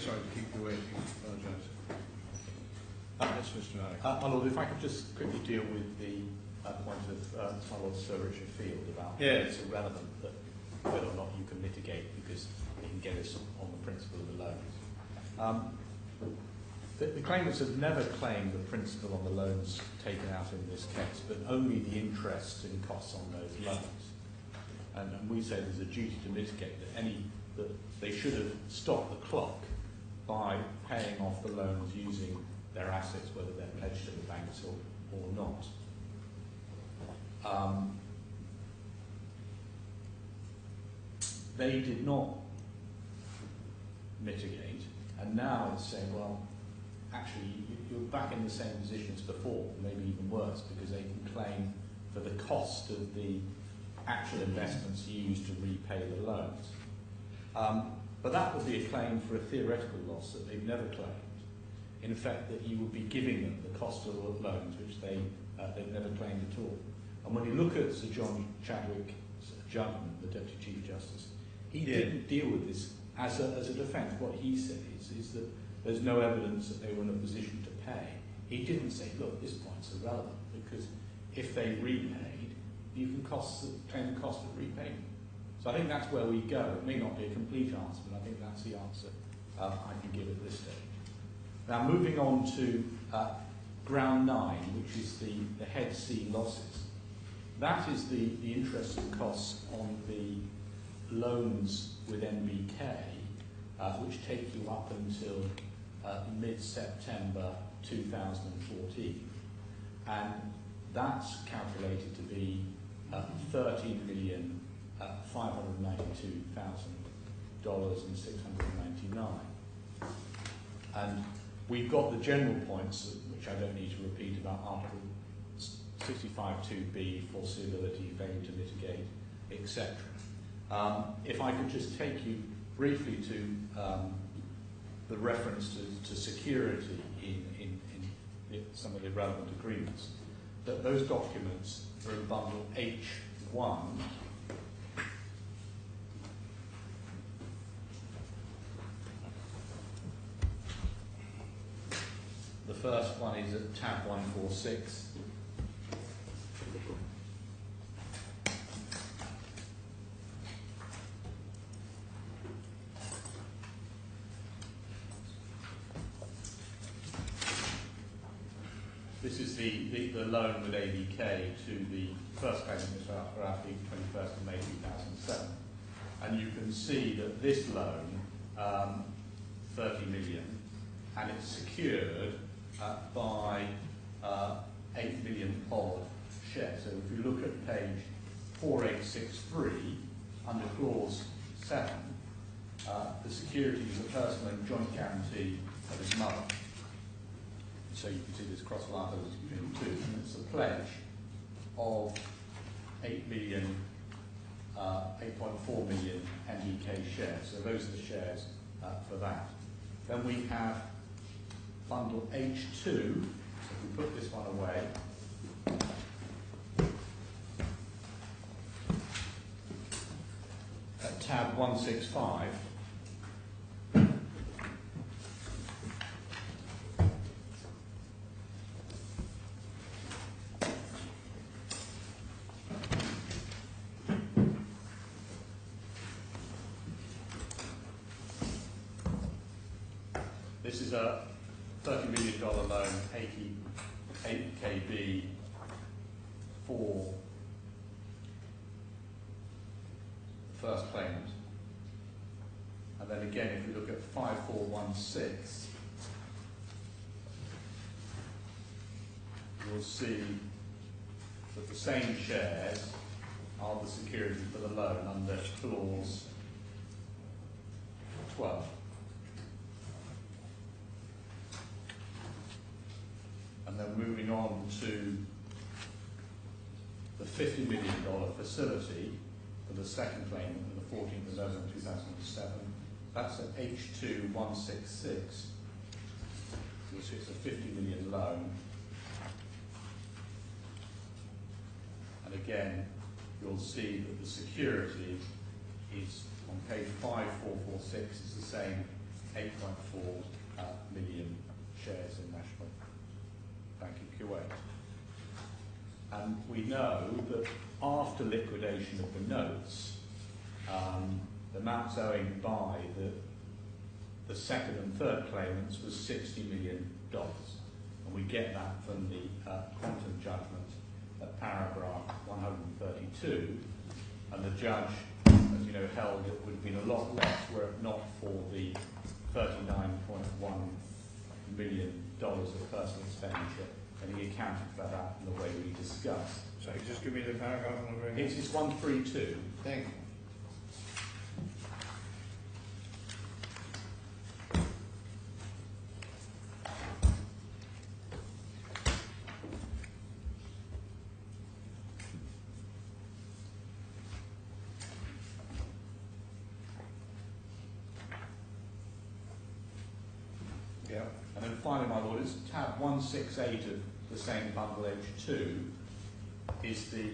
sorry to keep you waiting. I apologise. Yes, Mr. Malik. My Lord, if I could just quickly deal with the point of my Lord Sir Richard Field about Yes. it's irrelevant that whether or not you can mitigate because it can get us on the principle of the loans. The claimants have never claimed the principal on the loans taken out in this case, but only the interest and costs on those loans. And we say there's a duty to mitigate that they should have stopped the clock by paying off the loans using their assets, whether they're pledged to the banks or not. They did not mitigate, and now it's saying, well, actually, you're back in the same position as before, maybe even worse, because they can claim for the cost of the actual investments used to repay the loans. But that would be a claim for a theoretical loss that they've never claimed. In effect, that you would be giving them the cost of the loans, which they've never claimed at all. And when you look at Sir John Chadwick's judgment, the Deputy Chief Justice, he didn't deal with this as a defence. What he said is that there's no evidence that they were in a position to pay. He didn't say, look, this point's irrelevant, because if they repaid, you can claim the cost of repayment. So I think that's where we go. It may not be a complete answer, but I think that's the answer I can give at this stage. Now, moving on to ground 9, which is the head C losses. That is the interest and costs on the loans with NBK, which take you up until mid-September 2014. And that's calculated to be $13,592,699. And we've got the general points, which I don't need to repeat, about Article 65.2b, foreseeability, failure to mitigate, etc. If I could just take you briefly to the reference to security in some of the relevant agreements, that those documents are in bundle H1. The first one is at tab 146. This is the loan with ABK to the first claimant, Mr. Rafed, 21st of May 2007. And you can see that this loan, 30 million, and it's secured by 8 million odd shares. So if you look at page 4863, under clause 7, the security is a personal and joint guarantee of his mother. So you can see this cross liability between the two, and it's a pledge of 8.4 million NBK shares. So those are the shares for that. Then we have bundle H2. So if we put this one away, at tab 165. This is a $30 million loan, 8KB for the first claimant. And then again, if we look at 5416, you'll see that the same shares are the security for the loan under clause 12. And then moving on to the $50 million facility for the second claimant on the 14th of November 2007. That's at H2166. You'll see it's a 50 million loan. And again, you'll see that the security is on page 5446 is the same 8.4 million shares in National Bank of Kuwait. And we know that after liquidation of the notes, the amounts owing by the second and third claimants was $60 million. And we get that from the quantum judgment at paragraph 132. And the judge, as you know, held it would have been a lot less were it not for the $39.1 million of personal expenditure, and he accounted for that in the way we discussed. So you just give me the paragraph number again. It's 132. Thank you. Yeah. And then finally, my lord, it's tab 168 of the same bundle H2 is the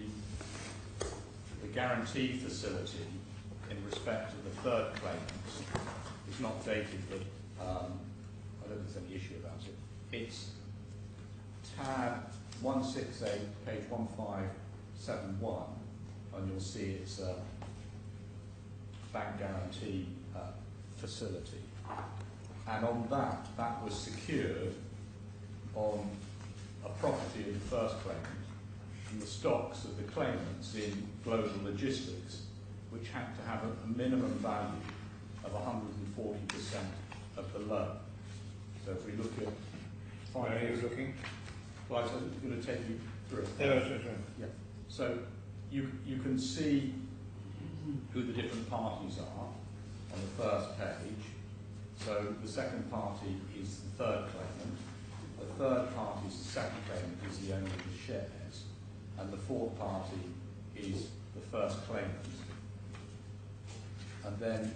guarantee facility in respect of the third claimant. It's not dated, but I don't think there's any issue about it. It's tab 168, page 1571, and you'll see it's a bank guarantee facility. And on that was secured on a property of the first claimant and the stocks of the claimants in global logistics, which had to have a minimum value of 140% of the loan. So if we look at... Where are you looking? Well, I'm going to take you through it. Yeah. So you can see who the different parties are on the first page. So the second party is the third claimant, the third party is the second claimant, is the owner of the shares, and the fourth party is the first claimant. And then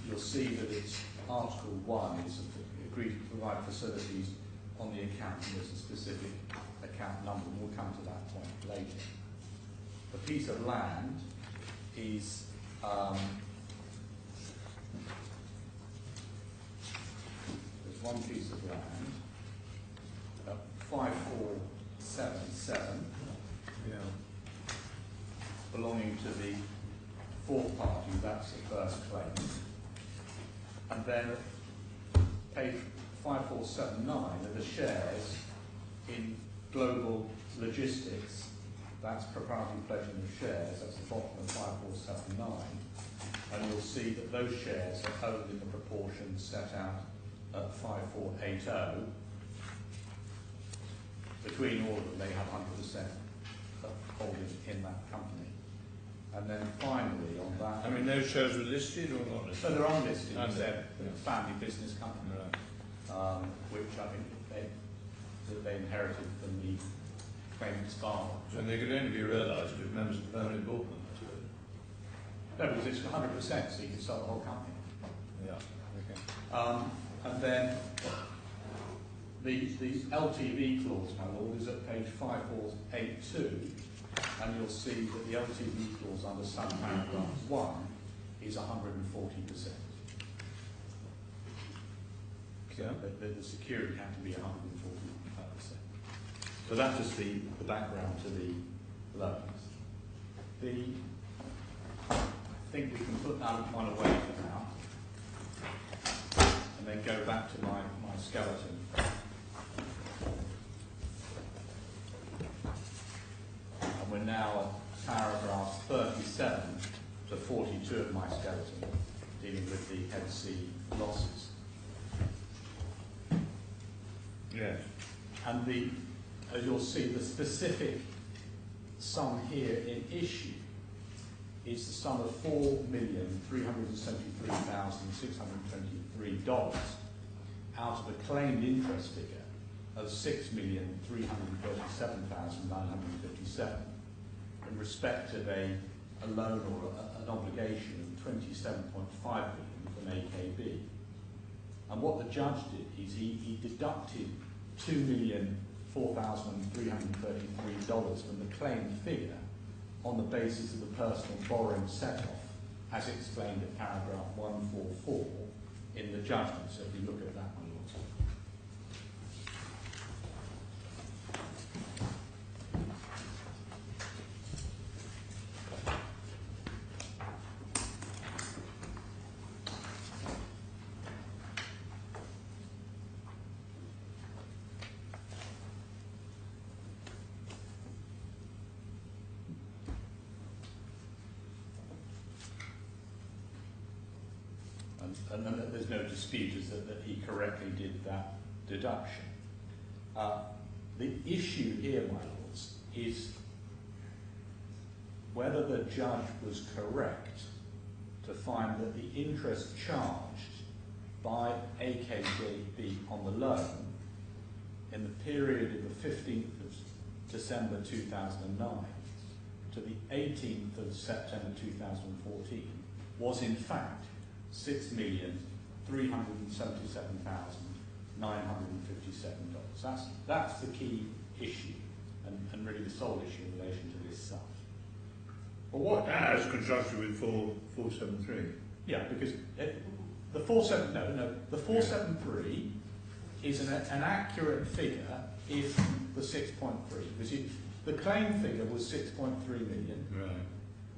you'll see that it's Article 1 is agreed to provide facilities on the account, and there's a specific account number, and we'll come to that point later. The piece of land is one piece of land, 5477, belonging to the fourth party, that's the first claim. And then page 5479 are the shares in global logistics, that's proprietary pledging of shares, that's the bottom of 5479. And you'll see that those shares are owned in the proportion set out at 5480. Between all of them, they have 100% of holding in that company. And then finally, on that... I mean, those shares were listed or not listed? So they're unlisted. They're Yeah. family business company, Right. which I think they inherited from the claimant's father. So they could only be realised if members of the family bought them, I suppose. No, because it's 100%, so you can sell the whole company. Yeah. Okay. And then the LTV clause, my lord, is at page 5482, and you'll see that the LTV clause under subparagraph 1 is 140%. Yeah. The security had to be 140%. So that's just the background to the loans. I think we can put that one away for now, and then go back to my skeleton. And we're now at paragraphs 37 to 42 of my skeleton, dealing with the Head Sea losses. Yes. And as you'll see, the specific sum here in issue is the sum of $4,373,623 out of a claimed interest figure of $6,337,957 in respect of a loan or an obligation of $27.5 million from AKB. And what the judge did is he deducted $2,004,333 from the claimed figure on the basis of the personal borrowing set-off, as explained at paragraph 144 in the judgment. So if you look at that, my lords. And there's no dispute is that he correctly did that deduction. The issue here, my lords, is whether the judge was correct to find that the interest charged by AKJB on the loan in the period of the 15th of December 2009 to the 18th of September 2014 was in fact $6,377,957. That's the key issue, and really the sole issue in relation to this sum. But what as constructed with 473? Yeah, because the 473 is an accurate figure if the 6.3, because the claim figure was 6.3 million. Right.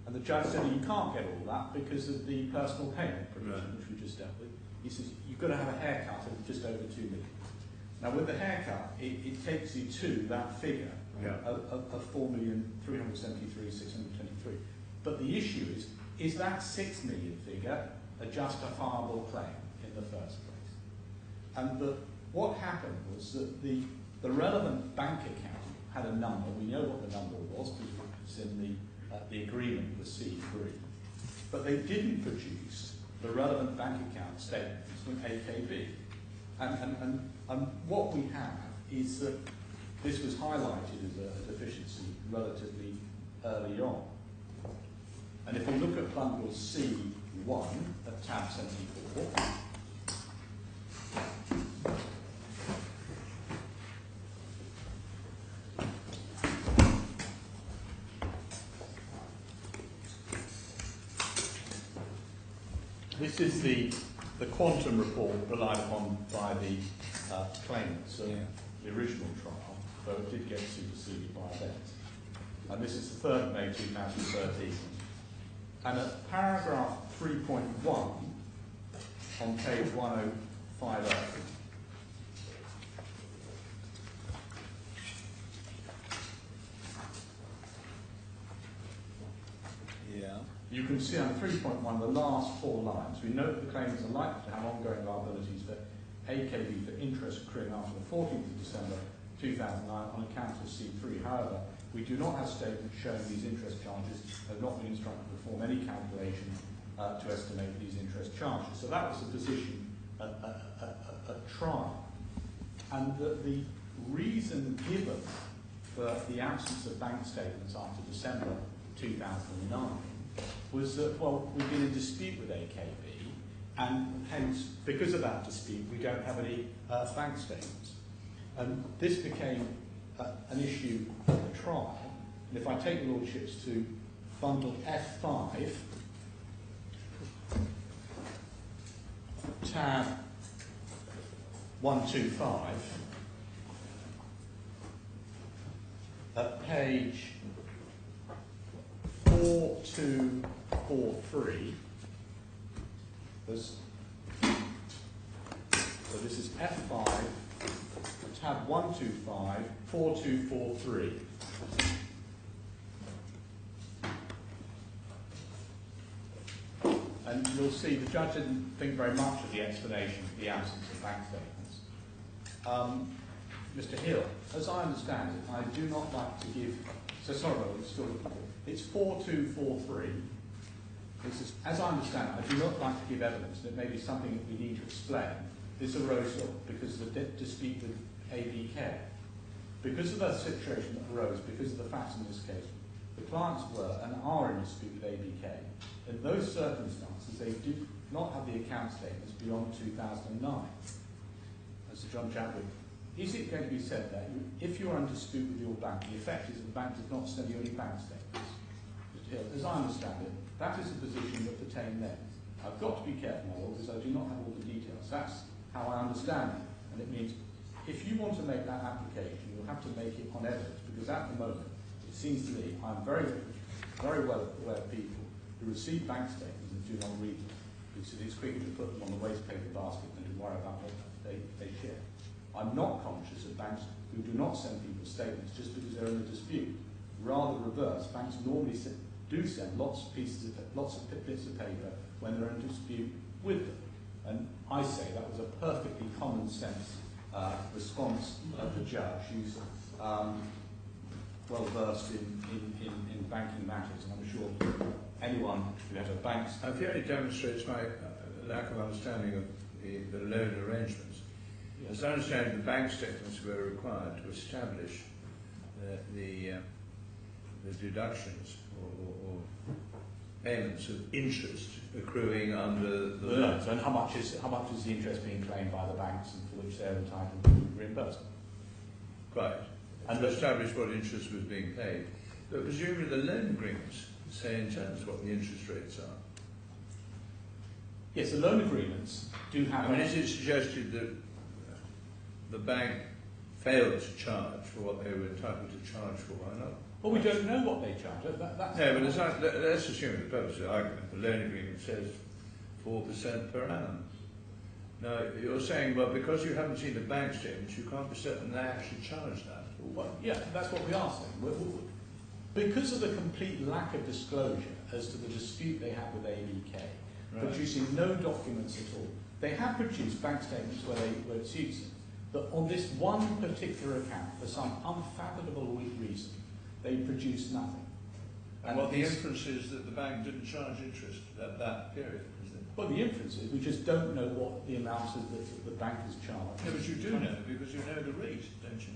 And the judge said, you can't get all that because of the personal payment provision, Right. which we just dealt with. He says, you've got to have a haircut of just over 2 million. Now, with the haircut, it takes you to that figure of 4,373,623. But the issue is that 6 million figure a justifiable claim in the first place? And what happened was that the relevant bank account had a number. We know what the number was because it's in the agreement with C3, but they didn't produce the relevant bank account statements from AKB. And what we have is that this was highlighted as a deficiency relatively early on. And if we look at bundle C1 at tab 74, this is the quantum report relied upon by the claimants of the original trial, though it did get superseded by events. And this is the 3rd of May 2013. And at paragraph 3.1 on page 1050, you can see on 3.1 the last 4 lines. We note the claimants are likely to have ongoing liabilities for AKB for interest accruing after the 14th of December 2009 on account of C3. However, we do not have statements showing these interest charges have not been instructed to perform any calculation to estimate these interest charges. So that was the position at trial. And the reason given for the absence of bank statements after December 2009 was that, well, we've been in dispute with AKB, and hence, because of that dispute, we don't have any bank statements. And this became an issue at the trial. And if I take your lordships to bundle F5, tab 125, at page 4243, so this is F5, tab 125, 4243. And you'll see the judge didn't think very much of the explanation of the absence of bank statements. Mr. Hill, as I understand it, I do not like to give, so sorry, I'm still looking for it. It's 4243. It says, as I understand it, I do not like to give evidence, and it may be something that we need to explain. This arose because of the dispute with ABK. Because of the situation that arose, because of the facts in this case, the clients were and are in dispute with ABK. In those circumstances, they did not have the account statements beyond 2009. As Sir John Chadwick, is it going to be said that if you're in dispute with your bank, the effect is that the bank does not send you any bank statements? Mr. Hill, as I understand it, that is the position that pertained then. I've got to be careful, my lord, because I do not have all the details. That's how I understand it. And it means if you want to make that application, you'll have to make it on evidence, because at the moment, it seems to me, I'm very, very well aware of people who receive bank statements and do not read them, because it's quicker to put them on the waste paper basket than to worry about what they share. I'm not conscious of banks who do not send people statements just because they're in a dispute. Rather reverse, banks normally do send lots of bits of paper when they're in dispute with them. And I say that was a perfectly common sense response of the judge, who's well versed in banking matters, and I'm sure anyone who has a bank's... I think it demonstrates my lack of understanding of the loan arrangements. Yes. As I understand it, the bank statements were required to establish the deductions or payments of interest accruing under the loan. And how much is the interest being claimed by the banks and for which they're entitled to reimbursement? Right. And to establish what interest was being paid. But presumably the loan agreements say in terms what the interest rates are. Yes, the loan agreements do have... I mean, is it suggested that the bank failed to charge for what they were entitled to charge for? Why not? Well, we don't know what they charge. No, but let's assume for the purpose of the argument, the loan agreement says 4% per annum. Now, you're saying, well, because you haven't seen the bank statements, you can't be certain they actually charge that. Well, yeah, that's what we are saying. Because of the complete lack of disclosure as to the dispute they had with ABK, right, producing no documents at all, they have produced bank statements where it suits them, but on this one particular account, for some unfathomable reason, they produced nothing. And what the inference is that the bank didn't charge interest at that period, is it? Well, the inference is we just don't know what the amounts of the bank has charged. Yeah, but you do know, because you know the rate, don't you?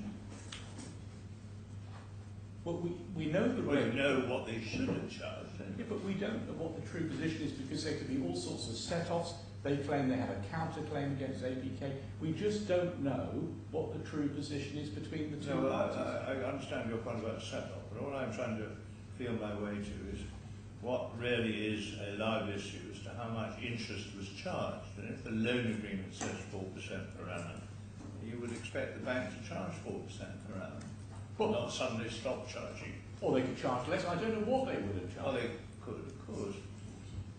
Well, we know the rate. You know what they should have charged. Yeah, but we don't know what the true position is, because there could be all sorts of set-offs. They claim they have a counter-claim against ABK. We just don't know what the true position is between the two parties. I understand your point about set-off, but all I'm trying to feel my way to is what really is a live issue as to how much interest was charged. And if the loan agreement says 4% per annum, you would expect the bank to charge 4% per annum, well, not suddenly stop charging. Or they could charge less. I don't know what they would have charged. Well, they could, of course.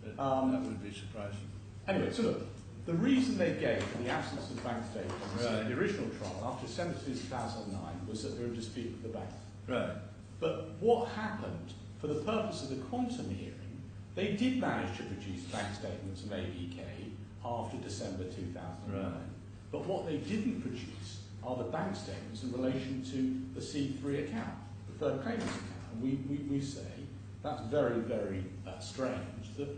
But that would be surprising. Anyway, so look, the reason they gave for the absence of bank statements in the original trial after December 2009 was that they were in dispute with the bank. Right. But what happened, for the purpose of the quantum hearing, they did manage to produce bank statements from ABK after December 2009. Right. But what they didn't produce are the bank statements in relation to the C3 account, the third claimant's account. And we say that's very, very strange that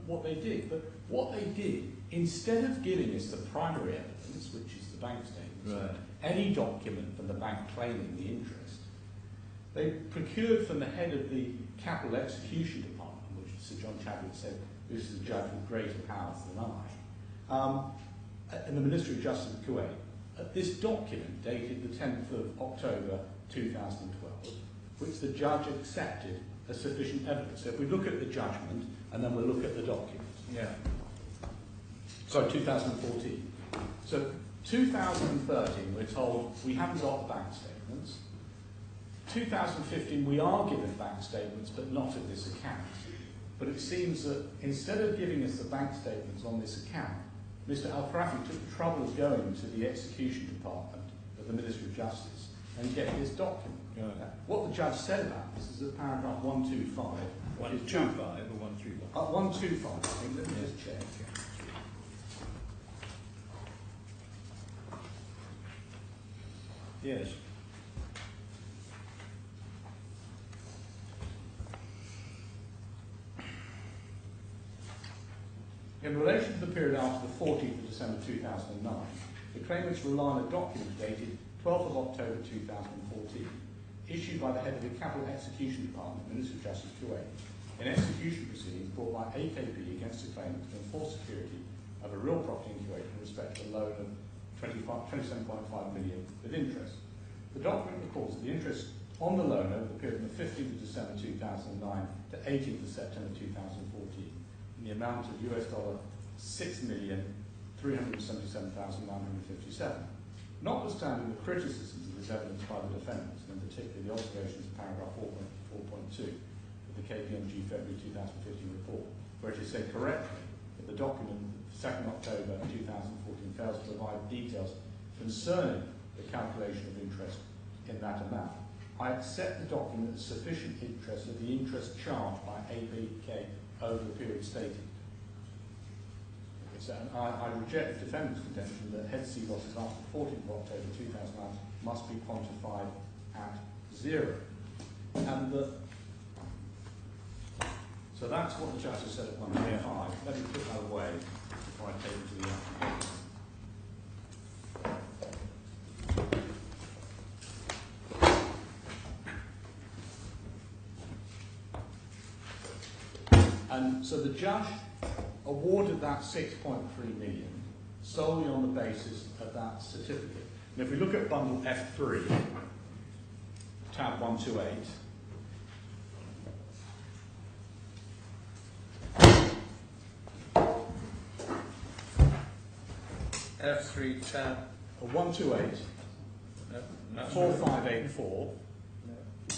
what they did. But what they did, instead of giving us the primary evidence, which is the bank statements, right, any document from the bank claiming the interest, they procured from the head of the Capital Execution Department, which Sir John Chadwick said, this is a judge with greater powers than I, in the Ministry of Justice of Kuwait, this document dated the 10th of October 2012, which the judge accepted as sufficient evidence. So if we look at the judgment, and then we'll look at the document. Yeah. Sorry, 2014. So 2013, we're told we haven't got the bank statements. 2015, we are given bank statements, but not of this account. But it seems that instead of giving us the bank statements on this account, Mr. Al-Khorfi took the trouble of going to the execution department of the Ministry of Justice and getting this document. Yeah. What the judge said about this is at paragraph 125. 125 or 131? 125, I think. Let me just check. Yes. In relation to the period after the 14th of December 2009, the claimants rely on a document dated 12th of October 2014, issued by the head of the Capital Execution Department, Ministry of Justice, Kuwait, in execution proceedings brought by AKP against the claimant to enforce security of a real property in Kuwait in respect to a loan of 27.5 million with interest. The document records that the interest on the loan over the period from the 15th of December 2009 to 18th of September 2014 in the amount of $6,377,957. Notwithstanding the criticisms of this evidence by the defendants, and in particular the observations of paragraph 4.2 of the KPMG February 2015 report, where it is said correctly that the document 2nd October 2014 fails to provide details concerning the calculation of interest in that amount, I accept the document as sufficient interest of the interest charged by ABK over the period stated. So, I reject the defendant's contention that head sea losses after 14th of October 2009 must be quantified at 0. And so that's what the judge has said at 1.5. Let me put that away before I take it to the application. And so the judge awarded that 6.3 million solely on the basis of that certificate. And if we look at bundle F3, tab 128, F3 tab 128, 4584.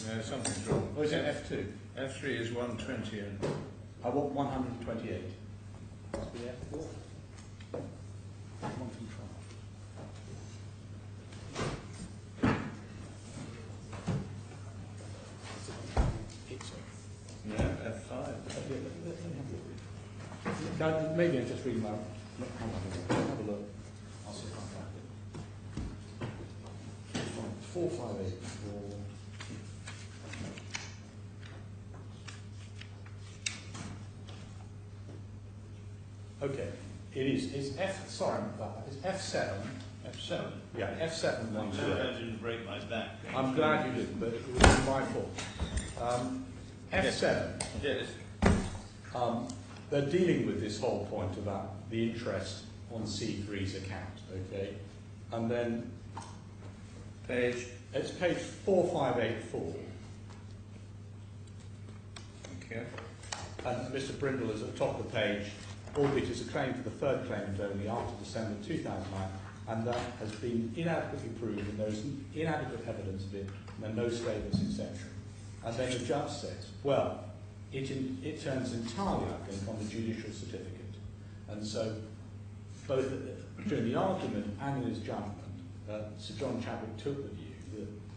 No, something's wrong. Or is it F2? F3 is 120 and I want 128. Must be F4. no, F5. Maybe I'm just reading my. Have a look. I'll see if I can find it. 4584. Okay, it is. It's F. Sorry, it's F7. F7. Yeah, F7. I didn't break my back. I'm glad you didn't, but it was my fault. F7. Yes. They're dealing with this whole point about the interest on C3's account. Okay, and then it's page 4584. Okay. And Mr. Brindle is at the top of the page. Albeit is a claim for the third claimant only after December 2009, and that has been inadequately proved, and there is inadequate evidence of it, and there are no statements, etc. And then the judge says, well, it turns entirely, I think, on the judicial certificate. And so, both during the argument and in his judgment, Sir John Chadwick took the view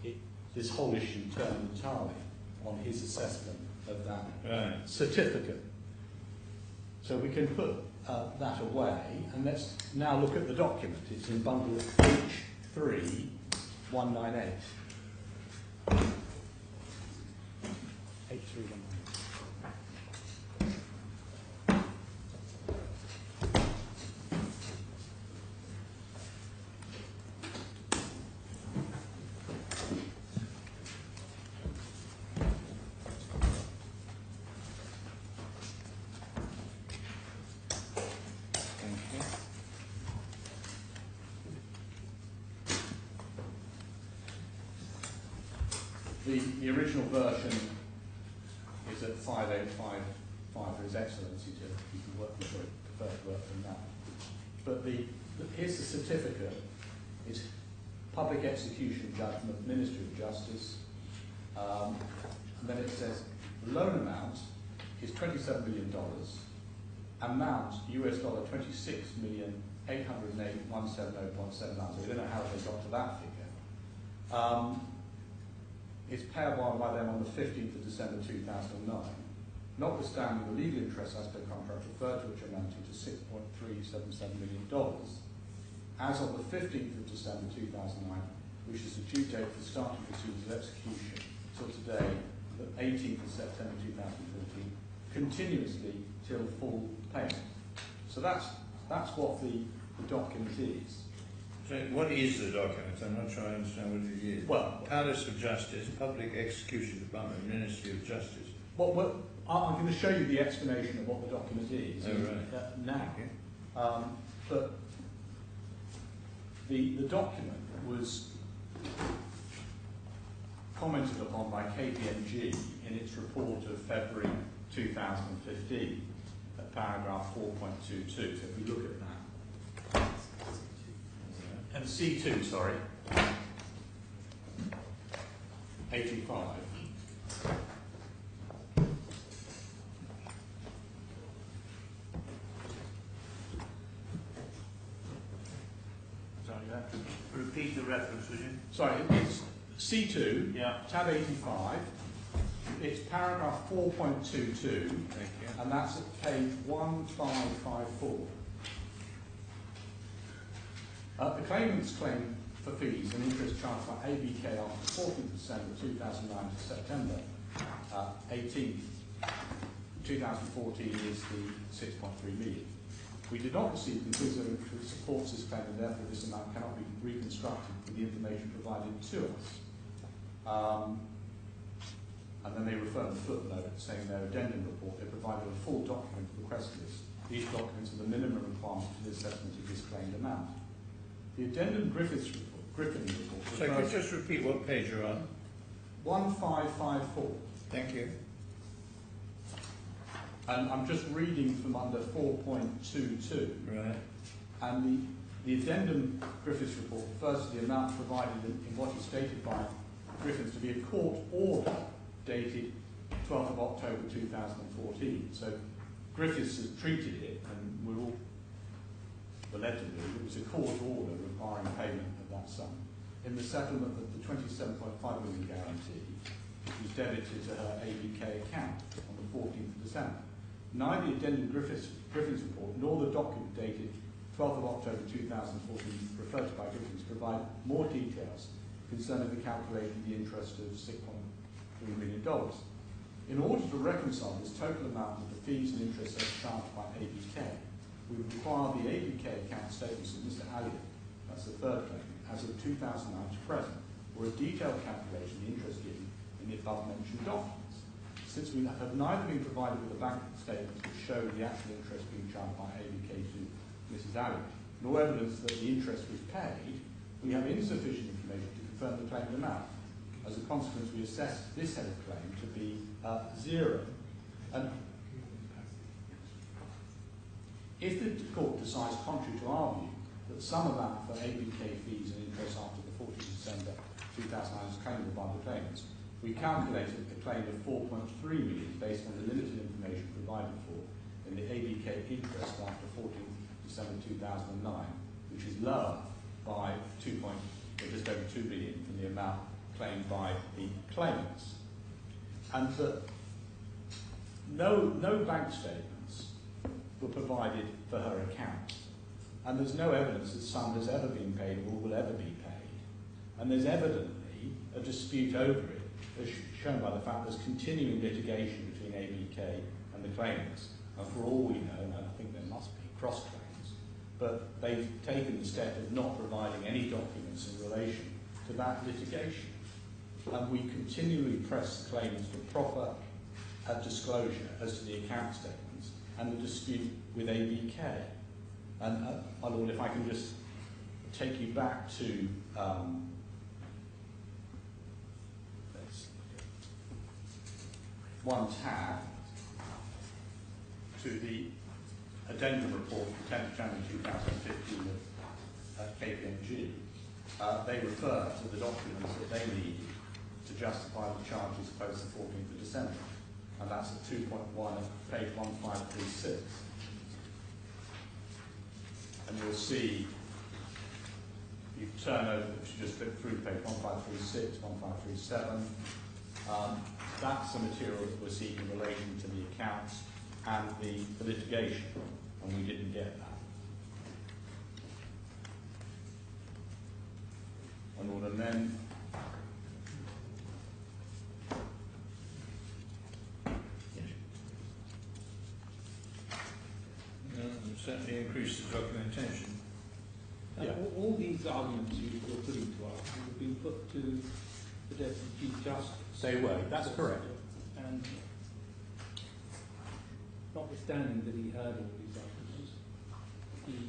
that this whole issue turned entirely on his assessment of that certificate. So we can put that away, and let's now look at the document. It's in bundle H3, 198. H3, 198. The original version is at 5855 for His Excellency. You can work with it, prefer to work from that. But here's the certificate. It's Public Execution Judgment, Ministry of Justice. And then it says loan amount is $27 million. Amount US dollar 26,808,170.79. So we don't know how they got to that figure. Is payable by them on the 15th of December 2009, notwithstanding the legal interest as per contract referred to, which amounted to $6.377 million, as of the 15th of December 2009, which is the due date for starting proceedings of execution, till today, the 18th of September 2014, continuously till full payment. So that's what the document is. So what is the document? I'm not sure I understand what it is. Well, Palace of Justice, Public Execution Department, Ministry of Justice. Well, I'm going to show you the explanation of what the document is now. Okay. But the document was commented upon by KPMG in its report of February 2015. at paragraph 4.22. So if we look at that. And C2, sorry. 85. Sorry, you have to repeat the reference, would you? Sorry, it's C2, Yeah. tab 85. It's paragraph 4.22, Thank you. and that's at page 1554. The claimant's claim for fees and interest charged by ABK after 14th December 2009 to September 18th, 2014 is the 6.3 million. We did not receive conclusive evidence which supports this claim, and therefore this amount cannot be reconstructed with the information provided to us. And then they refer to the footnote saying their addendum report, they provided a full document request list. These documents are the minimum requirements for the assessment of this claimed amount. The addendum Griffin report. So could you just repeat what page you're on? 1554. Thank you. And I'm just reading from under 4.22. Right. And the addendum Griffiths report refers to the amount provided in what is stated by Griffiths to be a court order dated 12th of October 2014. So Griffiths has treated it, and we're all led to believe it was a court order requiring payment of that sum. In the settlement of the 27.5 million guarantee, which was debited to her ABK account on the 14th of December. Neither the addendum Griffiths report nor the document dated 12th of October 2014 referred to by Griffiths provide more details concerning the calculation of the interest of $6.3 million. In order to reconcile this total amount with the fees and interest as charged by ABK, we require the ABK account statements of Mr. Alia, that's the third claim, as of 2009 to present, or a detailed calculation of the interest given in the above-mentioned documents. Since we have neither been provided with a bank statement which show the actual interest being charged by ABK to Mrs. Alia, nor evidence that the interest was paid, we have insufficient information to confirm the claimed amount. As a consequence, we assess this head of claim to be zero. And if the court decides, contrary to our view, that some amount for ABK fees and interest after the 14th of December 2009 is claimable by the claimants, we calculated a claim of 4.3 million based on the limited information provided for in the ABK interest after 14th December 2009, which is lower by just over 2 million from the amount claimed by the claimants. And that no bank statements were provided for her account. And there's no evidence that sum has ever been paid or will ever be paid. And there's evidently a dispute over it, as shown by the fact there's continuing litigation between ABK and the claimants. And for all we know, and I think there must be cross-claims, but they've taken the step of not providing any documents in relation to that litigation. And we continually press the claimants for proper disclosure as to the account statements and the dispute with ABK. And my Lord, if I can just take you back to one tab to the addendum report from 10th January 2015 of KPMG, they refer to the documents that they needed to justify the charges post the 14th of December. And that's at 2.1 of page 1536. And you'll see, you turn over, if you just flip through page 1536, 1537, that's the material that we're seeking in relation to the accounts and the litigation, and we didn't get that. And then Certainly increased the documentation. Yeah. All these arguments you're putting to us have been put to the Deputy Chief Justice. They were, that's correct. And notwithstanding that he heard all these arguments,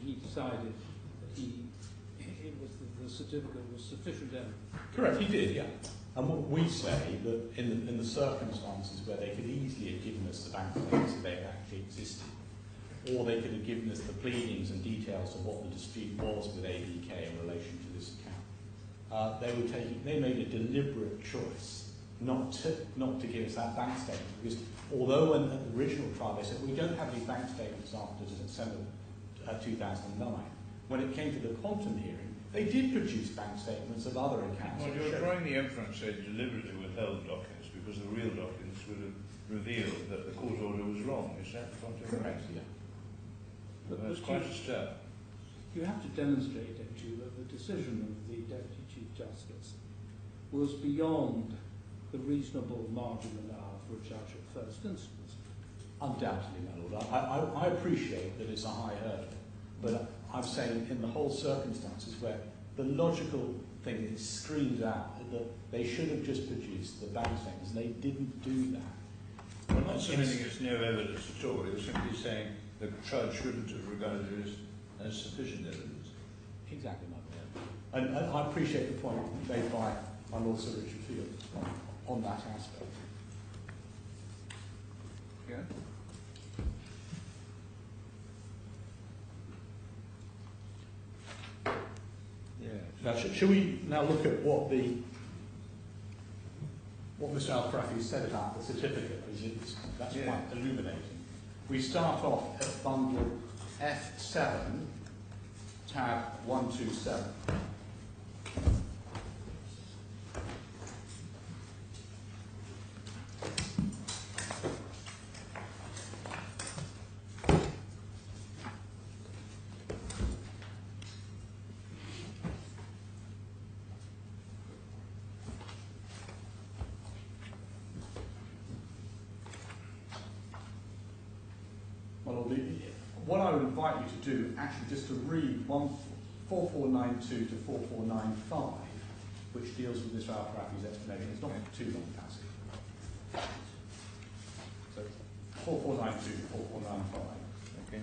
he decided that the certificate was sufficient evidence. Correct, he did, yeah. And what we say that in the circumstances where they could easily have given us the bank statements if they actually existed, or they could have given us the pleadings and details of what the dispute was with ABK in relation to this account. They made a deliberate choice not to give us that bank statement, because although at the original trial they said we don't have any bank statements after December 2009, when it came to the quantum hearing, they did produce bank statements of other accounts. Well, you're drawing the inference they deliberately withheld documents because the real documents would have revealed that the court order was wrong. Is that what you're Correct, yeah. That's quite a step. You have to demonstrate, don't you, that the decision of the Deputy Chief Justice was beyond the reasonable margin allowed for a judge at first instance. Undoubtedly, my lord. I appreciate that it's a high hurdle, but I'm saying in the whole circumstances where the logical thing is screamed out that they should have just produced the bank statements, and they didn't do that. Well, not submitting it's no evidence at all. It was simply saying the judge shouldn't have regarded it as sufficient evidence. Exactly, my lord. And I appreciate the point made by my Lord Sir Richard Field on that aspect. Yeah. Yeah. Now, shall we now look at what Mr. Al-Khorfi said about the certificate? Because that's quite illuminating. We start off at bundle F7, tab 127. What I would invite you to do, actually, just to read 4492 to 4495, which deals with this Al-Khorfi's explanation. It's not a too long passage. So 4492 to 4495. Okay.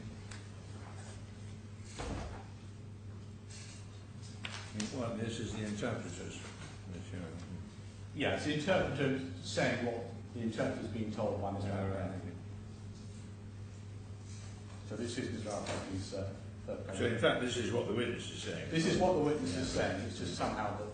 Well, this is the interpreter's. Yeah, it's the interpreter saying what the interpreter is being told by Mr. Al-Khorfi. So this is Mr. Al-Khorfi's third page. So in fact, this is what the witness is saying. This is what the witness is saying. It's just somehow that.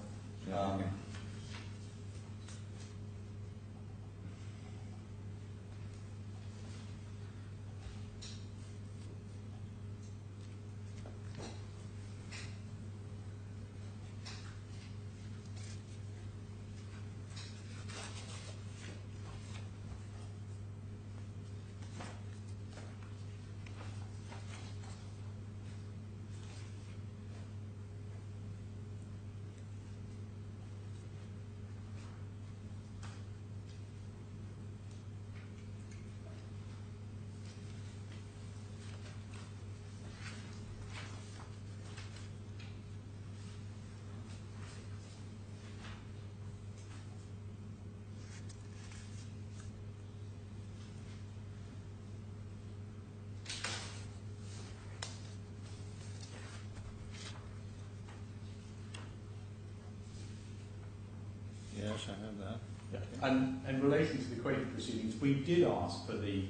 Yes, I have that. Yeah. And in relation to the equated proceedings, we did ask for the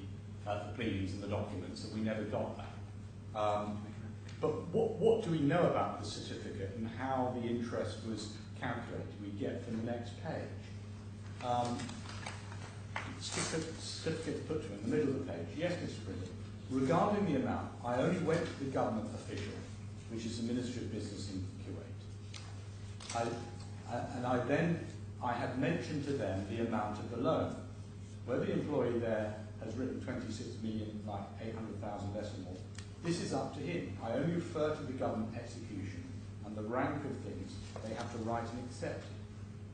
pleadings and the documents, and we never got that. But what do we know about the certificate and how the interest was calculated? We get from the next page. Certificate put to in the middle of the page. Yes, Mr. President. Regarding the amount, I only went to the government official, which is the Ministry of Business in Kuwait. I had mentioned to them the amount of the loan. Where the employee there has written 26 million, like 800,000 decimals, this is up to him. I only refer to the government execution and the rank of things they have to write and accept.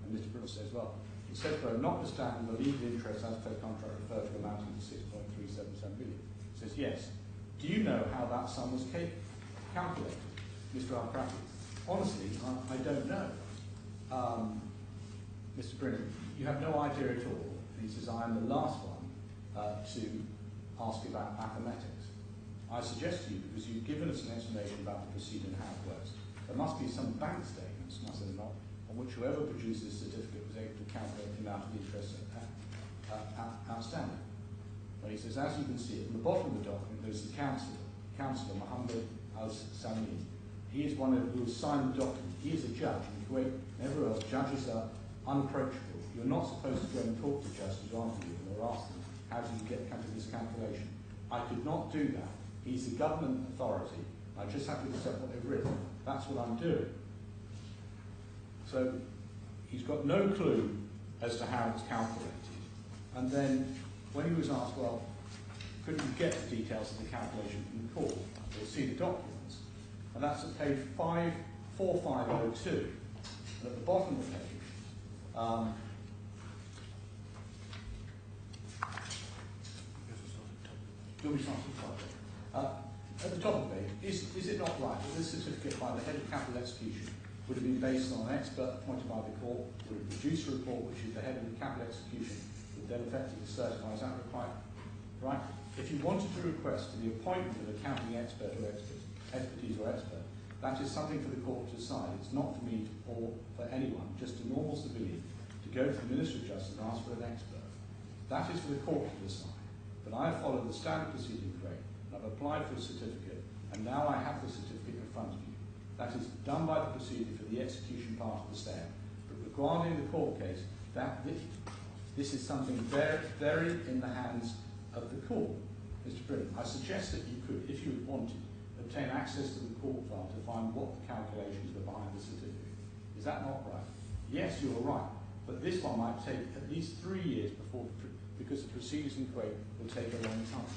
And Mr. Brill says, well, it says, though, notwithstanding the legal interest as per contract referred to amounting to 6.377 billion. It says, yes. Do you know how that sum was calculated, Mr. Al-Khorfi? Honestly, I don't know. Mr. Brennan, you have no idea at all. And he says, I am the last one to ask you about mathematics. I suggest to you, because you've given us an explanation about the procedure and how it works, there must be some bank statements, must there not, on which whoever produced this certificate was able to calculate the amount of interest outstanding. And he says, as you can see, at the bottom of the document, there's the councillor Muhammad al-Sami. He is one who has signed the document. He is a judge in Kuwait and everywhere else. Judges are unapproachable. You're not supposed to go and talk to judges after you or ask them, how did you come to this calculation? I could not do that. He's the government authority. I just have to accept what they've written. That's what I'm doing. So he's got no clue as to how it's calculated. And then when he was asked, well, couldn't you get the details of the calculation from the court? We'll see the documents. And that's at page 4502. And at the bottom of the page, at the top of the page, is it not right that this certificate by the head of capital execution would have been based on an expert appointed by the court, would have produced a report which is the head of the capital execution, would then effectively certify? Is that required? Right? If you wanted to request for the appointment of an accounting expert or expertise or expert, that is something for the court to decide. It's not for me or for anyone, just a normal civilian, to go to the Minister of Justice and ask for an expert. That is for the court to decide. But I have followed the standard proceeding rate, and I've applied for a certificate, and now I have the certificate in front of you. That is done by the procedure for the execution part of the sale. But regarding the court case, this is something very, very in the hands of the court. Mr. Britton, I suggest that you could, if you wanted, obtain access to the court file to find what the calculations were behind the certificate. Is that not right? Yes, you are right. But this one might take at least 3 years because the proceedings in Kuwait will take a long time.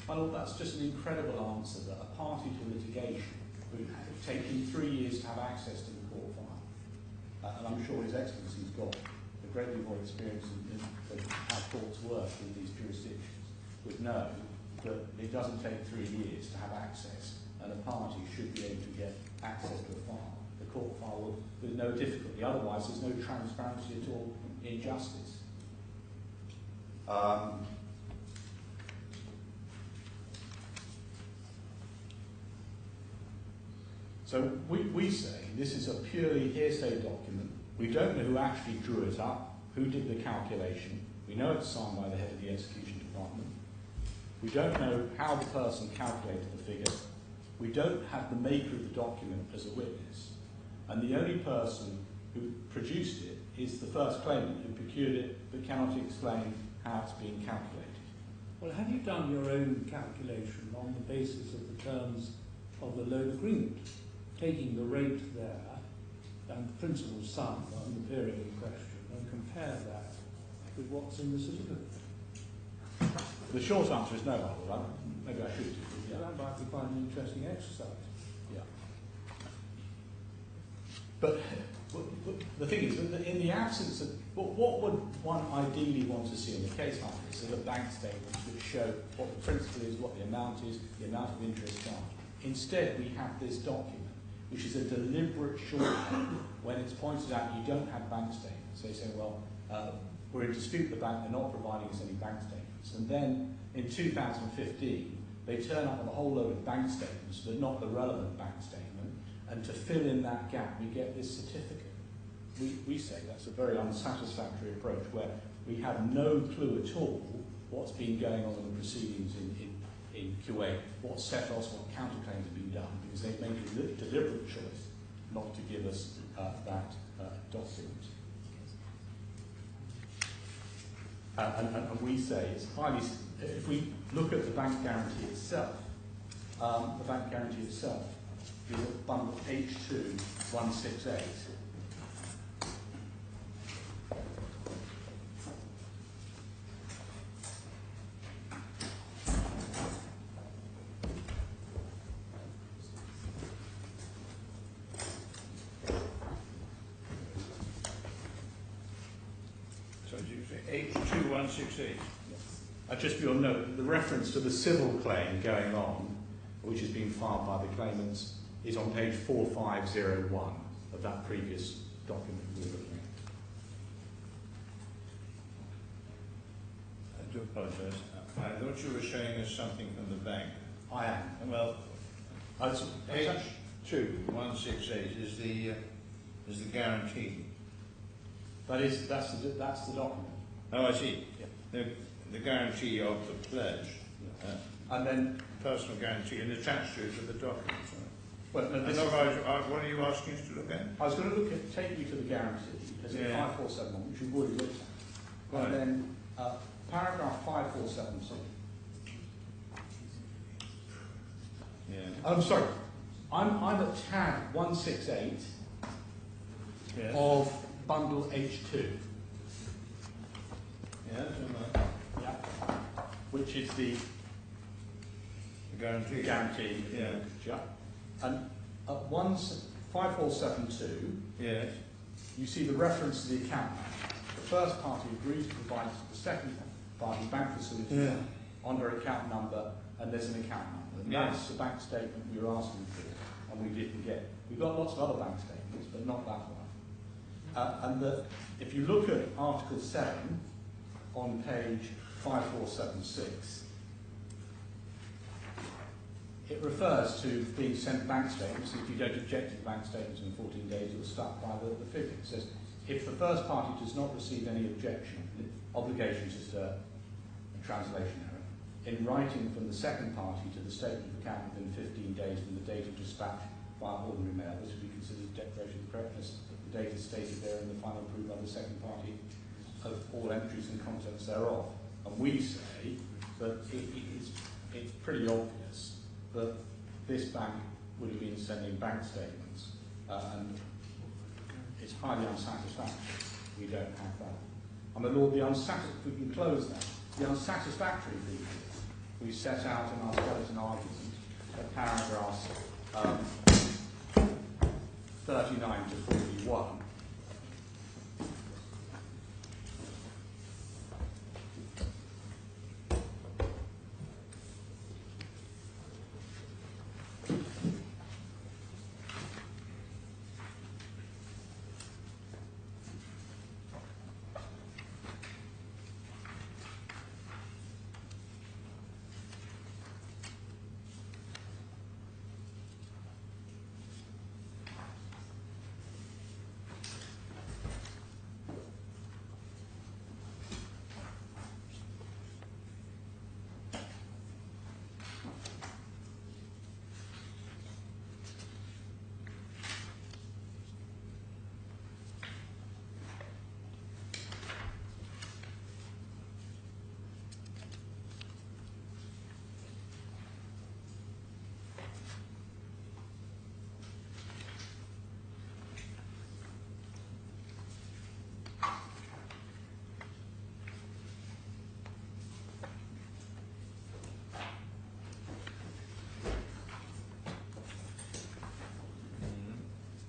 Well, that's just an incredible answer that a party to litigation would take him 3 years to have access to the court file. And I'm sure His Excellency's got a great deal more experience in how courts work in these jurisdictions, would know that it doesn't take 3 years to have access, and a party should be able to get access to a file. The court file will, with no difficulty. Otherwise, there's no transparency at all in justice. So we say this is a purely hearsay document. We don't know who actually drew it up, who did the calculation. We know it's signed by the head of the execution department. We don't know how the person calculated the figure. We don't have the maker of the document as a witness. And the only person who produced it is the first claimant who procured it but cannot explain how it's being calculated. Well, have you done your own calculation on the basis of the terms of the loan agreement, taking the rate there and the principal sum and the period in question, and compare that with what's in the certificate? The short answer is no, I would. Maybe I should do. Yeah. That might be quite an interesting exercise. Yeah. But the thing is, that in the absence of what would one ideally want to see in a case like this? Are the bank statements which show what the principal is, what the amount is, the amount of interest charged. Instead, we have this document, which is a deliberate shorthand. When it's pointed out you don't have bank statements, they say, well, we're in dispute with the bank, they're not providing us any bank statements. And then in 2015, they turn up with a whole load of bank statements, but not the relevant bank statement. And to fill in that gap, we get this certificate. We say that's a very unsatisfactory approach, where we have no clue at all what's been going on in the proceedings in Kuwait, what set-offs, what counterclaims have been done, because they've made a deliberate choice not to give us that document. And we say it's highly, if we look at the bank guarantee itself, the bank guarantee itself is at bundle H2168. H2168. Just for your note, the reference to the civil claim going on, which has been filed by the claimants, is on page 4501 of that previous document we were looking at. I do apologise. I thought you were showing us something from the bank. I am. Well, H2168 is the guarantee. that's the document. Oh, I see. Yeah. the guarantee of the pledge, And then, personal guarantee, and attached to it are the documents. well, no, this What are you asking us to look at? I was going to take you to the guarantee, as in 5471, which you've already looked at. Right. And then paragraph 5472. Yeah. I'm sorry, I'm at tab 168 Yes. of bundle H2. Yeah, Yeah. Which is the guarantee. guarantee. Yeah. And at 5472, Yes. you see the reference to the account number. The first party agrees to provide the second party bank facility under account number, and there's an account number. And that's the bank statement we were asking for, and we didn't get. We've got lots of other bank statements, but not that one. If you look at Article 7 on page 5476, it refers to being sent bank statements, and if you don't object to the bank statements in 14 days, you're stuck by the figure. It says, if the first party does not receive any obligation is just a translation error, in writing from the second party to the statement of account within 15 days from the date of dispatch via ordinary mail, this would be considered a declaration of correctness. The date is stated there in the final approval by the second party of all entries and contents thereof. And we say that it's pretty obvious that this bank would have been sending bank statements, and it's highly unsatisfactory. We don't have that. And my Lord, if we can close that, the unsatisfactory features we set out in our skeleton argument at paragraphs 39 to 41.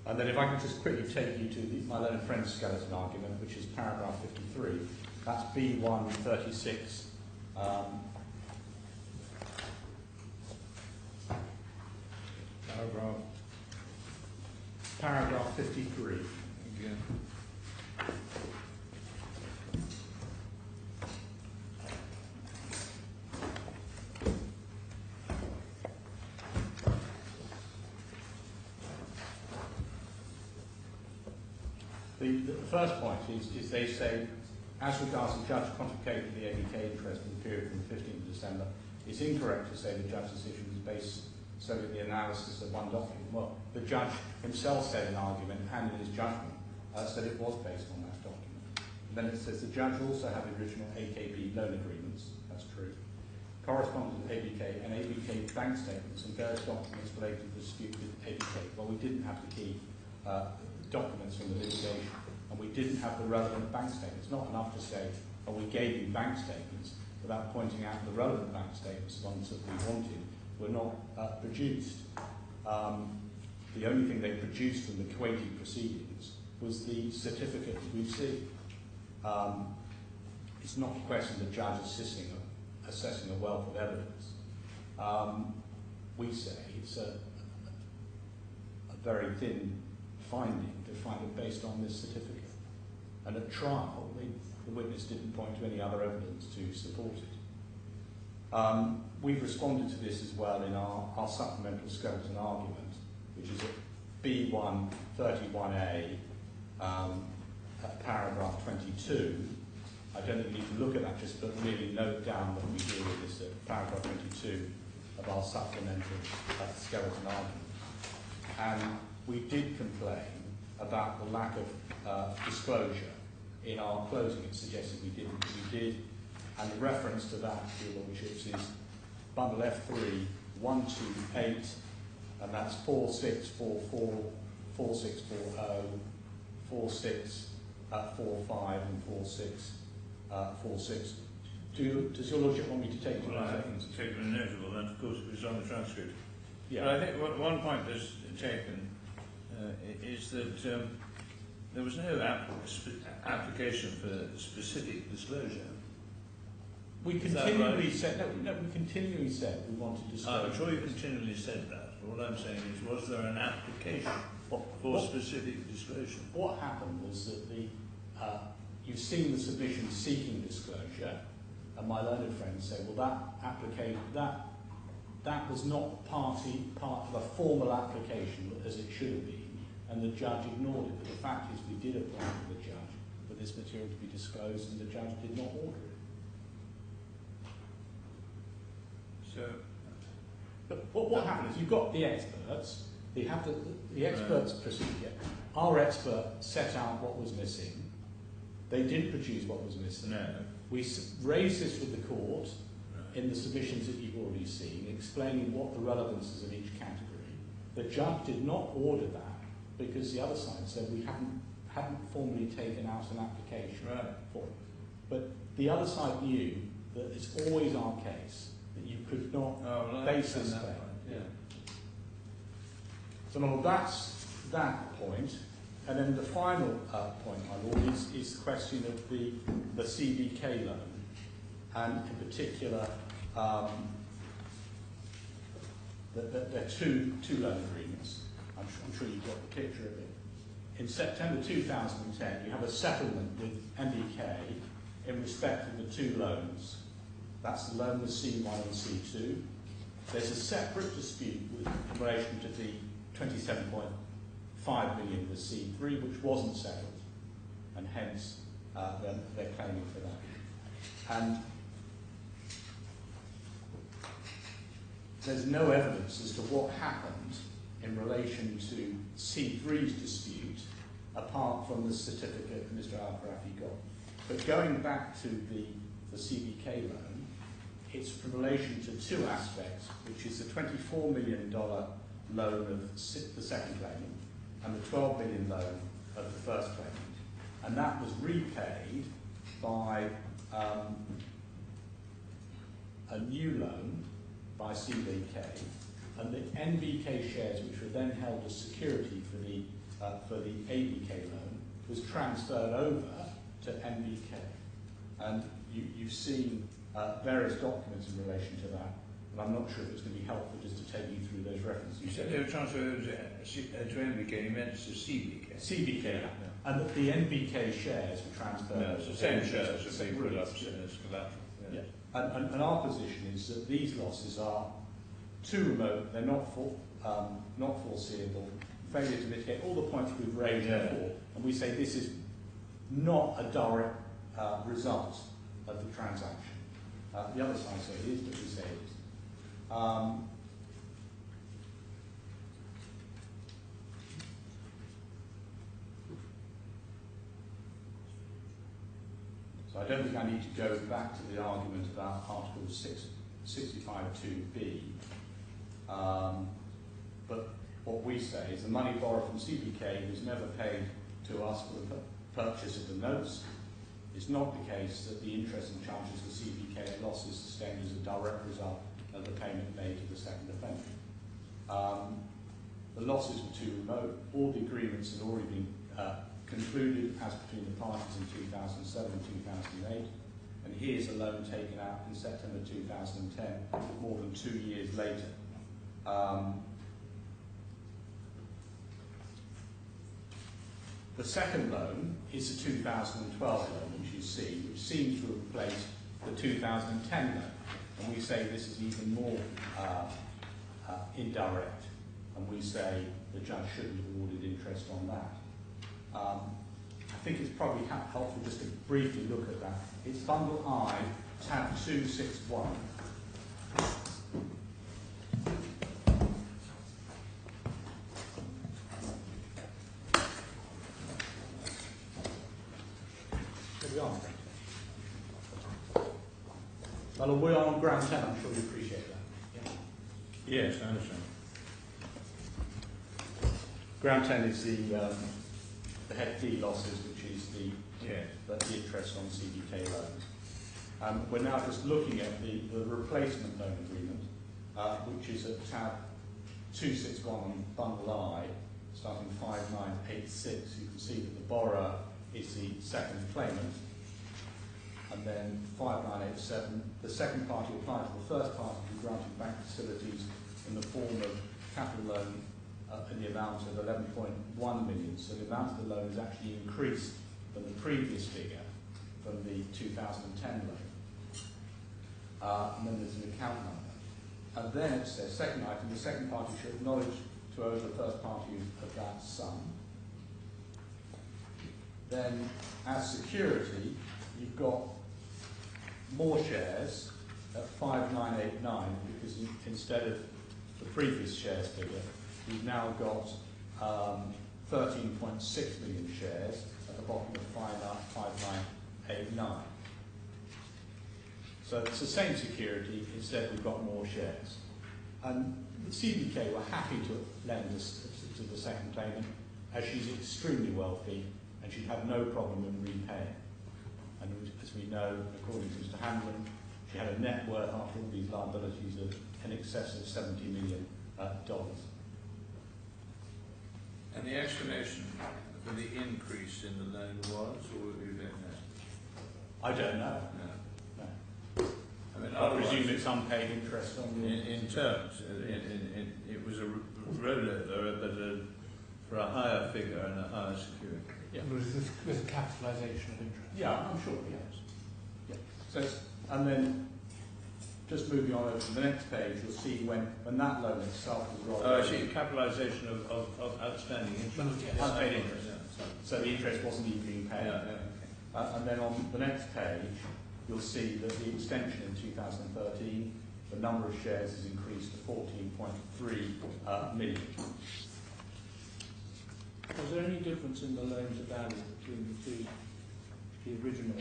And then if I can just quickly take you to my learned friend's skeleton argument, which is paragraph 53. That's B136. Paragraph 53. Again. The first point is they say, as regards the judge confiscating the ABK interest in the period from the 15th of December, it's incorrect to say the judge's decision was based solely on the analysis of one document. Well, the judge himself said in argument and in his judgment said it was based on that document. And then it says the judge also had the original AKB loan agreements, that's true, corresponding to ABK and ABK bank statements and various documents related to the dispute with ABK. Well, we didn't have the key documents from the litigation, and we didn't have the relevant bank statements. Not enough to say, oh, we gave you bank statements without pointing out the relevant bank statements, the ones that we wanted, were not produced. The only thing they produced from the Kuwaiti proceedings was the certificate that we've seen. It's not a question the judge assessing a wealth of evidence. We say it's a very thin finding to find it based on this certificate. And at trial, the witness didn't point to any other evidence to support it. We've responded to this as well in our supplemental skeleton argument, which is at B131A, paragraph 22, I don't think you need to look at that, just but really note down that we deal with this paragraph 22 of our supplemental skeleton argument. And we did complain about the lack of disclosure in our closing. It suggested we didn't, but we did. And the reference to that, Your Lordships, is bundle F3 128, and that's 4644, 4640, 4645, and 4646. Does Your Lordship want me to take Well, I haven't taken a note of all that, of course, it was on the transcript. Yeah. But I think one point that's taken is that there was no application for specific disclosure. We continually said we continually said we wanted disclosure. I'm sure you continually said that. But what I'm saying is, was there an application for specific disclosure? What happened was that you've seen the submission seeking disclosure, and my learned friends say, well, that application that was not part of a formal application as it should have been, and the judge ignored it. But the fact is, we did apply to the judge for this material to be disclosed, and the judge did not order it. So, but what happened is you've got the experts. They have the experts' procedure. Our expert set out what was missing. They didn't produce what was missing. no. We raised this with the court in the submissions that you've already seen, explaining what the relevance is of each category. The judge did not order that because the other side said we hadn't formally taken out an application for it. But the other side knew that it's always our case that you could not base this claim. Yeah. So now that's that point. And then the final point, my lord, is the question of the CBK loan, and in particular, there are two loan agreements. I'm sure you've got the picture of it. In September 2010, you have a settlement with NBK in respect of the two loans. That's the loan with C1 and C2. There's a separate dispute in relation to the 27.5 million with C3, which wasn't settled, and hence they're claiming for that. And there's no evidence as to what happened in relation to C3's dispute, apart from the certificate that Mr. Al-Kharafi got. But going back to the CBK loan, it's in relation to two aspects, which is the $24 million loan of the second claimant and the $12 million loan of the first claimant. And that was repaid by a new loan by CBK, and the NBK shares, which were then held as security for the ABK loan, was transferred over to NBK. And you've seen various documents in relation to that, and I'm not sure if it's going to be helpful just to take you through those references. You said they were transferred to NBK, you meant to CBK. CBK, yeah. And that the NBK shares were transferred. No, it's the same shares as they put up as collateral. Yeah. And our position is that these losses are too remote, they're not foreseeable, failure to mitigate all the points we've raised before, and we say this is not a direct result of the transaction. The other side say it is, but we say it is. So I don't think I need to go back to the argument about Article 65.2b. But what we say is the money borrowed from CBK was never paid to us for the purchase of the notes. It's not the case that the interest and charges for CBK and losses sustained as a direct result of the payment made to the second defendant. The losses were too remote. All the agreements had already been concluded as between the parties in 2007 and 2008. And here's a loan taken out in September 2010, more than 2 years later. The second loan is the 2012 loan, which you see, which seems to have replaced the 2010 loan. And we say this is even more indirect, and we say the judge shouldn't have awarded interest on that. think it's probably helpful just to briefly look at that. It's bundle I, tab 261. Here we are. Well, we're on ground 10, I'm sure you appreciate that. Yeah. Yes, I understand. Ground 10 is the head fee losses, which is the interest on CBK loans. We're now just looking at the replacement loan agreement, which is at tab 261 on bundle I, starting 5986. You can see that the borrower is the second claimant, and then 5987, the second party applied to the first party to be granting bank facilities in the form of capital loan in the amount of 11.1 million. So the amount of the loan is actually increased from the previous figure, from the 2010 loan. And then there's an account number. And then it says, second item, the second party should acknowledge to owe the first party of that sum. Then, as security, you've got more shares at 5989, because instead of the previous shares figure, you've now got 13.6 million shares at the bottom of 5989. So it's the same security, instead we've got more shares. And the CBK were happy to lend this to the second claimant, as she's extremely wealthy and she'd have no problem in repaying. And as we know, according to Mr. Hamlin, she had a net worth after all these liabilities of in excess of $70 million. And the explanation for the increase in the loan was, or you don't know? I don't know. No. I mean, I presume it's unpaid interest on the... In terms, it was a rollover, but for a higher figure and a higher security. Yeah. With capitalisation of interest. Yeah, I'm sure, yes. Yeah. So, and then, just moving on over to the next page, you'll see when that loan itself was rolled over. I see, capitalisation of outstanding interest. Yes. Unpaid interest. Yeah. So the interest wasn't even being paid. And then on the next page, you'll see that the extension in 2013, the number of shares has increased to 14.3 million. Was there any difference in the loan to value between the original?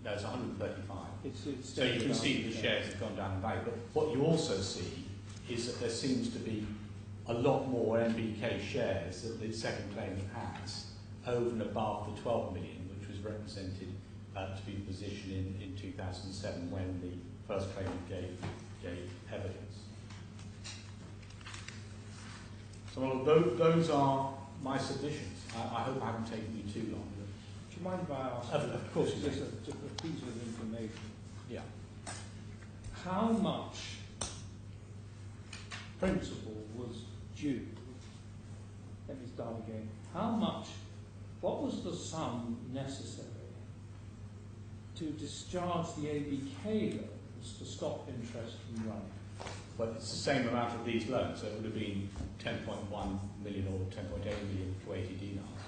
No, it's 135. It's so you can see the shares have gone down in value. But what you also see is that there seems to be a lot more MBK shares that the second claimant has over and above the 12 million, which was represented to be the position in 2007 when the first claimant gave evidence. So well, those are my submissions. I hope I haven't taken you too long. Do you mind if I ask? Of course you just a piece of information. Yeah. How much principal was due? Let me start again. What was the sum necessary to discharge the ABK loans to stop interest from running? Well, it's the same amount of these loans, so it would have been 10.1 million or 10.8 million Kuwaiti dinars.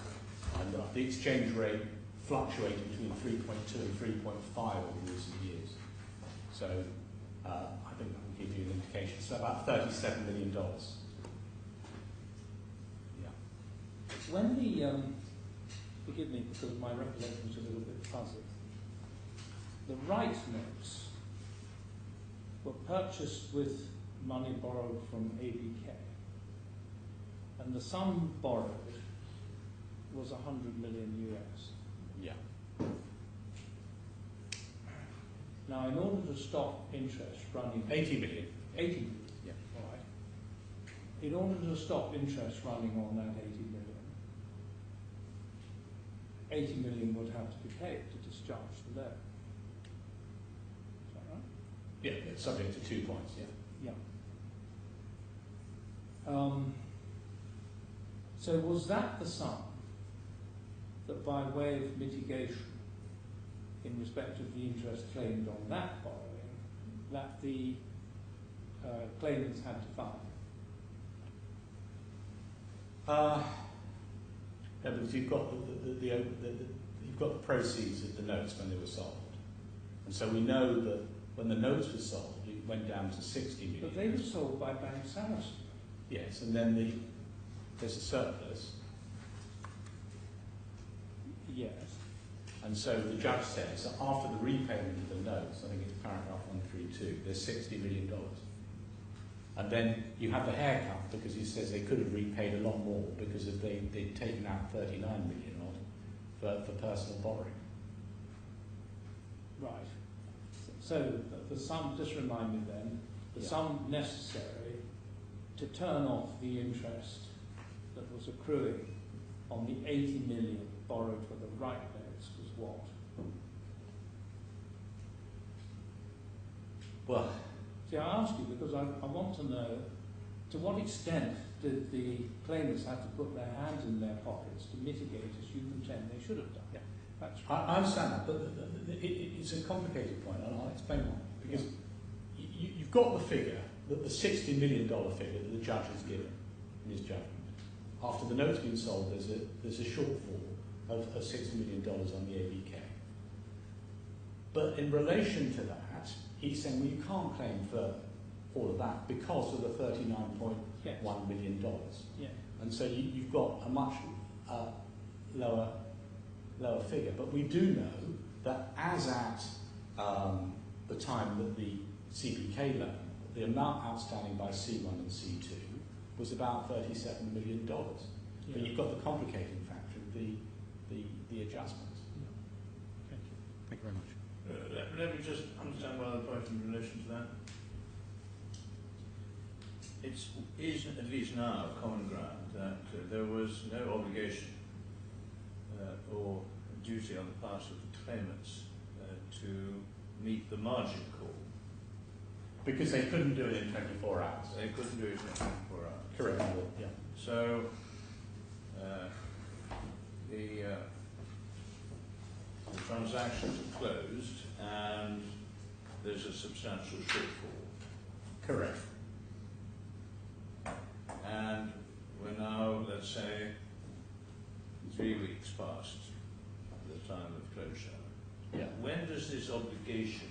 And the exchange rate fluctuated between 3.2 and 3.5 over recent years. So I think that will give you an indication. So about $37 million. Yeah. When the, forgive me because my recollection is a little bit fuzzy, the right notes were purchased with money borrowed from ABK, and the sum borrowed was 100 million US. Yeah. Now, in order to stop interest running... 80 million. 80 million? Yeah. All right. In order to stop interest running on that 80 million would have to be paid to discharge the loan. Is that right? Yeah, it's subject to 2 points, yeah. So was that the sum that, by way of mitigation in respect of the interest claimed on that borrowing, that the claimants had to fund? No, because you've got you've got the proceeds of the notes when they were sold, and so we know that when the notes were sold, it went down to 60 million. But they were sold by Bank Sarasin. Yes, and then there's a surplus, Yes. and so the judge says that after the repayment of the notes, I think it's paragraph 132, there's $60 million. And then you have the haircut because he says they could have repaid a lot more because if they'd taken out 39 million odd for personal borrowing. Right. So the sum, just remind me then, the sum necessary to turn off the interest that was accruing on the 80 million borrowed for the right notes was what? Well, see, I ask you because I want to know to what extent did the claimants have to put their hands in their pockets to mitigate as you contend they should have done? Yeah. That's I understand that, but it's a complicated point, and I'll explain why. Because you've got the figure, the $60 million figure that the judge has given in his judgment. After the note's been sold, there's a shortfall of $60 million on the ABK. But in relation to that, he's saying, well, you can't claim for all of that because of the $39.1 million. Yeah. And so you've got a much lower figure. But we do know that as at the time that the CPK loan, the amount outstanding by C1 and C2 was about $37 million. Yeah. But you've got the complicating factor of the adjustments. Yeah. Thank you. Thank you very much. Let me just understand one other point in relation to that. It is, at least now, common ground that there was no obligation or duty on the part of the claimants to meet the margin call. Because they couldn't do it in 24 hours. They couldn't do it in 24 hours. Correct. Yeah. So the transactions are closed and there's a substantial shortfall. Correct. And we're now, let's say, 3 weeks past the time of closure. Yeah. When does this obligation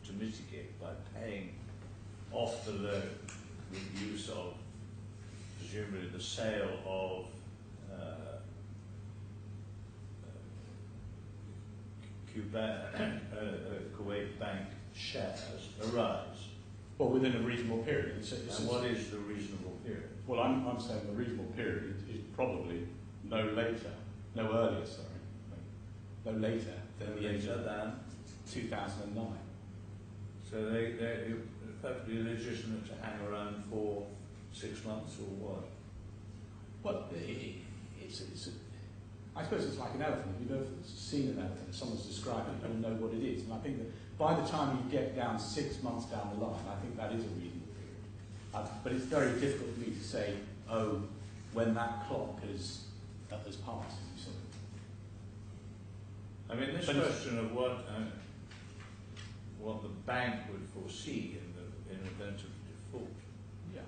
to mitigate by paying off the loan with use of, presumably, the sale of Kuwait Bank shares arise? Well, within a reasonable period. And what is the reasonable period? Well, I'm saying the reasonable period is probably no earlier, no later than the end of 2009. So they're perfectly legitimate to hang around for 6 months or what? Well, I suppose it's like an elephant. If you've ever seen an elephant, someone's described it, you'll know what it is. And I think that by the time you get down 6 months down the line, I think that is a reasonable period. But it's very difficult for me to say, oh, when that clock has passed. I mean, this question of what the bank would foresee in event of default. Yeah.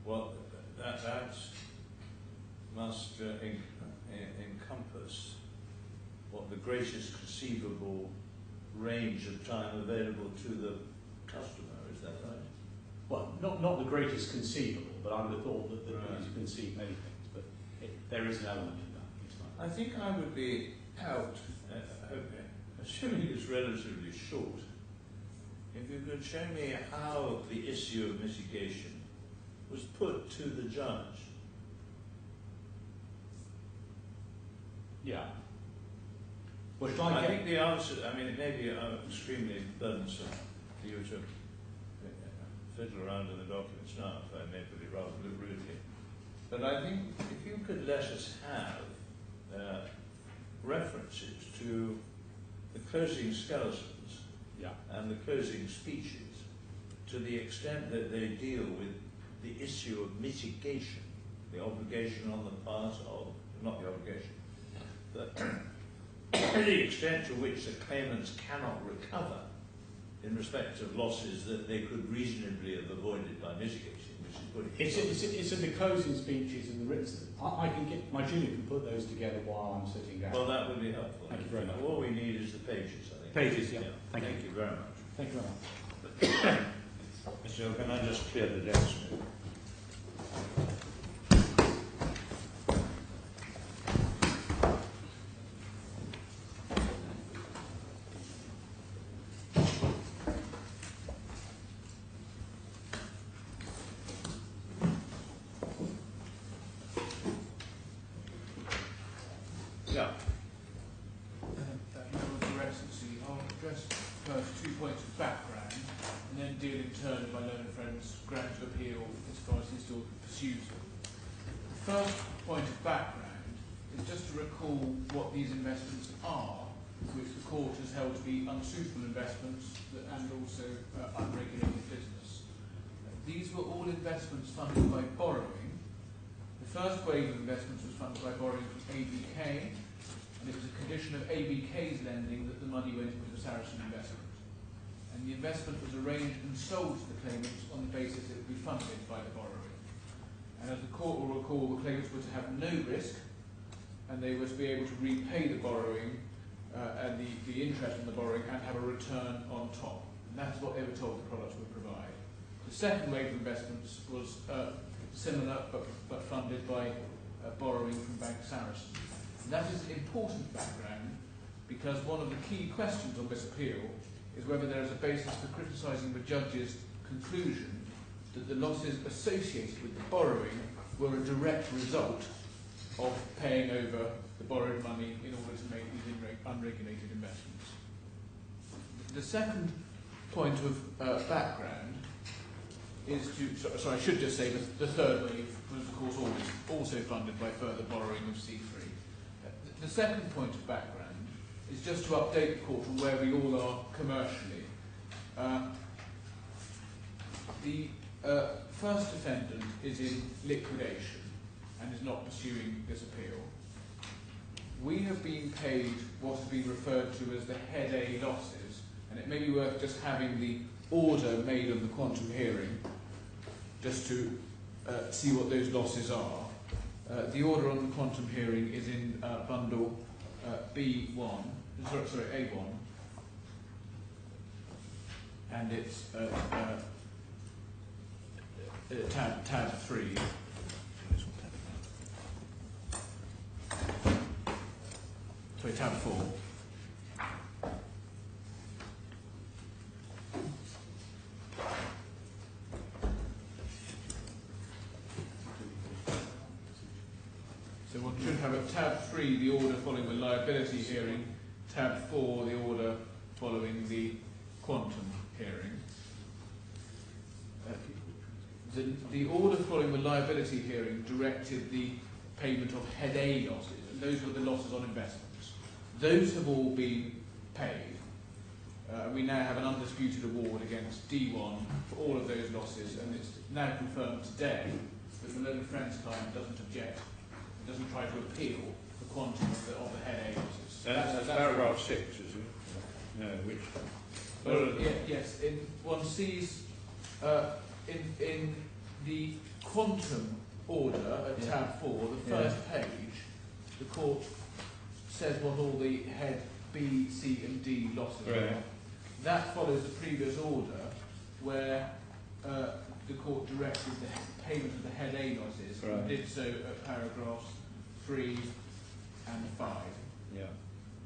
Well, that must encompass what the greatest conceivable range of time available to the customer. Is that right? Well, not the greatest conceivable, but I would have thought that you Right. can conceive many things, but there is an element in that. It's like, I think I would be out, assuming it's relatively short, if you could show me how the issue of mitigation was put to the judge. yeah. Well, shall I I get... think the answer, I mean, it may be extremely burdensome for you to fiddle around in the documents now, if I may put it rather rudely. But I think if you could let us have references to the closing skeletons and the closing speeches to the extent that they deal with the issue of mitigation, the obligation on the part of, not the obligation, the extent to which the claimants cannot recover in respect of losses that they could reasonably have avoided by mitigating, which is good. It's in the closing speeches and the written. I can get my junior can put those together while I'm sitting down. Well, that would be helpful. Thank you very much. All we need is the pages, I think. Pages, yeah. Thank you very much. Thank you very much. So can I just clear the desk? Yeah. Your Excellency, I'll address first 2 points of background and then deal in turn with my learned friend's grant of appeal as far as he still pursues them. The first point of background is just to recall what these investments are, which the court has held to be unsuitable investments and also unregulated business. These were all investments funded by borrowing. The first wave of investments was funded by borrowing from ABK, and it was a condition of ABK's lending that the money went into the Sarasin investment. And the investment was arranged and sold to the claimants on the basis it would be funded by the borrowing. And as the court will recall, the claimants were to have no risk, and they were to be able to repay the borrowing and the interest on the borrowing and have a return on top. And that's what they were told the products would provide. The second wave of investments was similar but funded by borrowing from Bank Sarasin. And that is important background because one of the key questions on this appeal is whether there is a basis for criticising the judge's conclusion that the losses associated with the borrowing were a direct result of paying over the borrowed money in order to make these unregulated investments. The second point of background is to, sorry, I should just say the third wave was of course also funded by further borrowing of C3. The second point of background is just to update the court on where we all are commercially. The first defendant is in liquidation and is not pursuing this appeal. We have been paid what has been referred to as the head A losses, and it may be worth just having the order made of the quantum hearing just to see what those losses are. The order on the quantum hearing is in bundle B1, sorry, A1, and it's tab 3. Sorry, tab 4. So one should have at tab 3 the order following the liability hearing, tab 4 the order following the quantum hearing. The order following the liability hearing directed the payment of head A losses, and those were the losses on investments. Those have all been paid. We now have an undisputed award against D1 for all of those losses, and it's now confirmed today that the learned friend's client doesn't object. It doesn't try to appeal the quantum of the head A losses. That's paragraph 6, is it? No, which? Well, yes, one sees in the quantum order at tab 4, the first page, the court says what all the head B, C and D losses are. That follows the previous order where the court directed the payment of the head A losses and did so at paragraphs 3 and 5. Yeah.